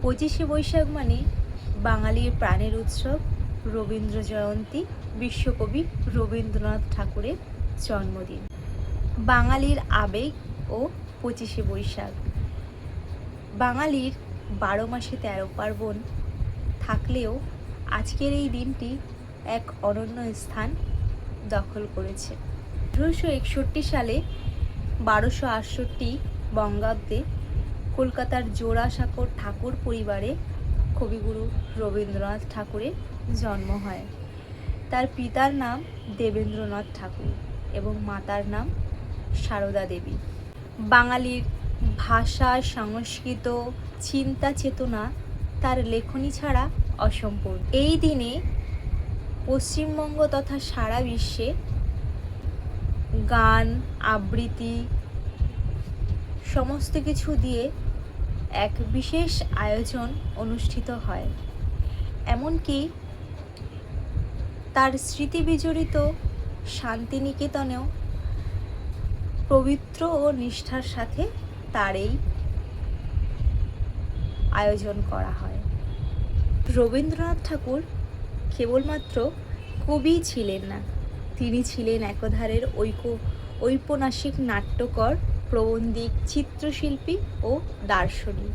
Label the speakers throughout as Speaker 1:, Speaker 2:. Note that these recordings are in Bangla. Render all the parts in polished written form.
Speaker 1: পঁচিশে বৈশাখ মানে বাঙালির প্রাণের উৎসব রবীন্দ্র জয়ন্তী, বিশ্বকবি রবীন্দ্রনাথ ঠাকুরের জন্মদিন। বাঙালির আবেগ ও পঁচিশে বৈশাখ। বাঙালির 12 মাসে 13 পার্বণ থাকলেও আজকের এই দিনটি এক অনন্য স্থান দখল করেছে। 1861 সালে 1268 বঙ্গাব্দে কলকাতার জোড়াসাঁকোর ঠাকুর পরিবারে কবিগুরু রবীন্দ্রনাথ ঠাকুরের জন্ম হয়। তার পিতার নাম দেবেন্দ্রনাথ ঠাকুর এবং মাতার নাম সারদা দেবী। বাঙালির ভাষা, সংস্কৃত, চিন্তা চেতনা তার লেখনী ছাড়া অসম্পূর্ণ। এই দিনে পশ্চিমবঙ্গ তথা সারা বিশ্বে গান, আবৃত্তি সমস্ত কিছু দিয়ে এক বিশেষ আয়োজন অনুষ্ঠিত হয়। এমনকি তার স্মৃতি বিজড়িত শান্তিনিকেতনেও পবিত্র ও নিষ্ঠার সাথে তার এই আয়োজন করা হয়। রবীন্দ্রনাথ ঠাকুর কেবলমাত্র কবি ছিলেন না, তিনি ছিলেন একধারের ঔপন্যাসিক, নাট্যকার, প্রবন্ধিক, চিত্রশিল্পী ও দার্শনিক।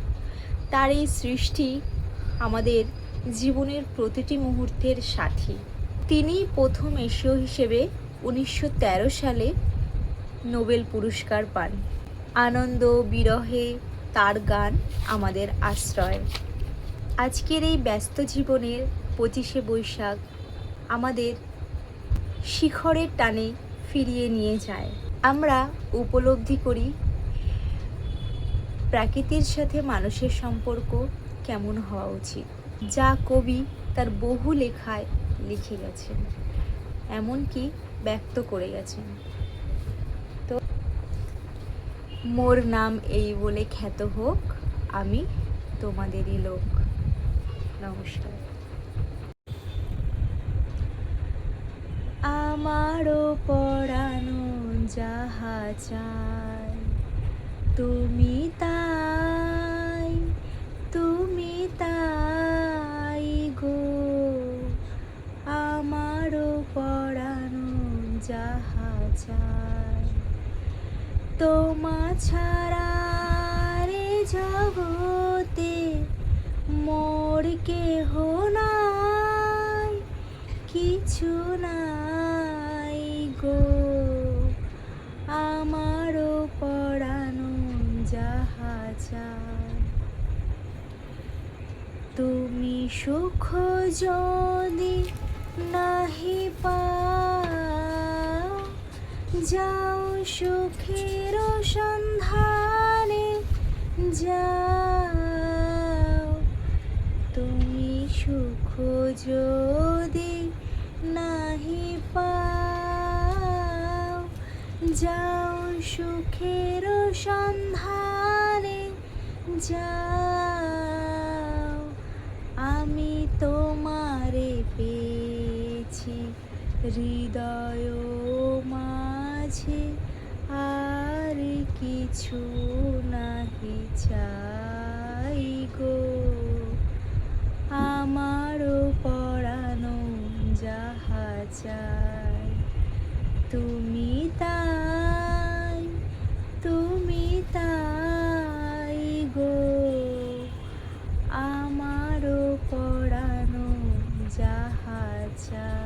Speaker 1: তার এই সৃষ্টি আমাদের জীবনের প্রতিটি মুহূর্তের সাথী। তিনি প্রথম এশীয় হিসেবে 1913 সালে নোবেল পুরস্কার পান। আনন্দ বিরহে তার গান আমাদের আশ্রয়। আজকের এই ব্যস্ত জীবনের 25শে বৈশাখ আমাদের শিখরের টানে ফিরিয়ে নিয়ে যায়। আমরা উপলব্ধি করি প্রকৃতির সাথে মানুষের সম্পর্ক কেমন হওয়া উচিত, যা কবি তার বহু লেখায় লিখে গেছেন, এমনকি ব্যক্ত করে গেছেন। তো মোর নাম এই বলে খ্যাত হোক, আমি তোমাদেরই লোক। নমস্কার। আমারও পরানো যাহা চাই, তুমি তাই, তুমি তাই গো। আমারও পরানো যাহা চাই, তোমা ছাড়া রে জগতে মোর কেহ নাই, কিছু নাই গো। আমারও পরানো যাহা চাই, তুমি সুখ যদি নাহি পাও, যাও সুখের সন্ধানে যাও। তুমি সুখ যদি নাহি পাও, যাও সুখের সন্ধানে যাও। আমি তোমারে পেয়েছি হৃদয় মাঝে, আর কিছু নাহি চাই গো। আমারও পরানো যাহা চাই, তুমি তাই, তুমি তাই গো। আমারও পরানো যাহা চাই।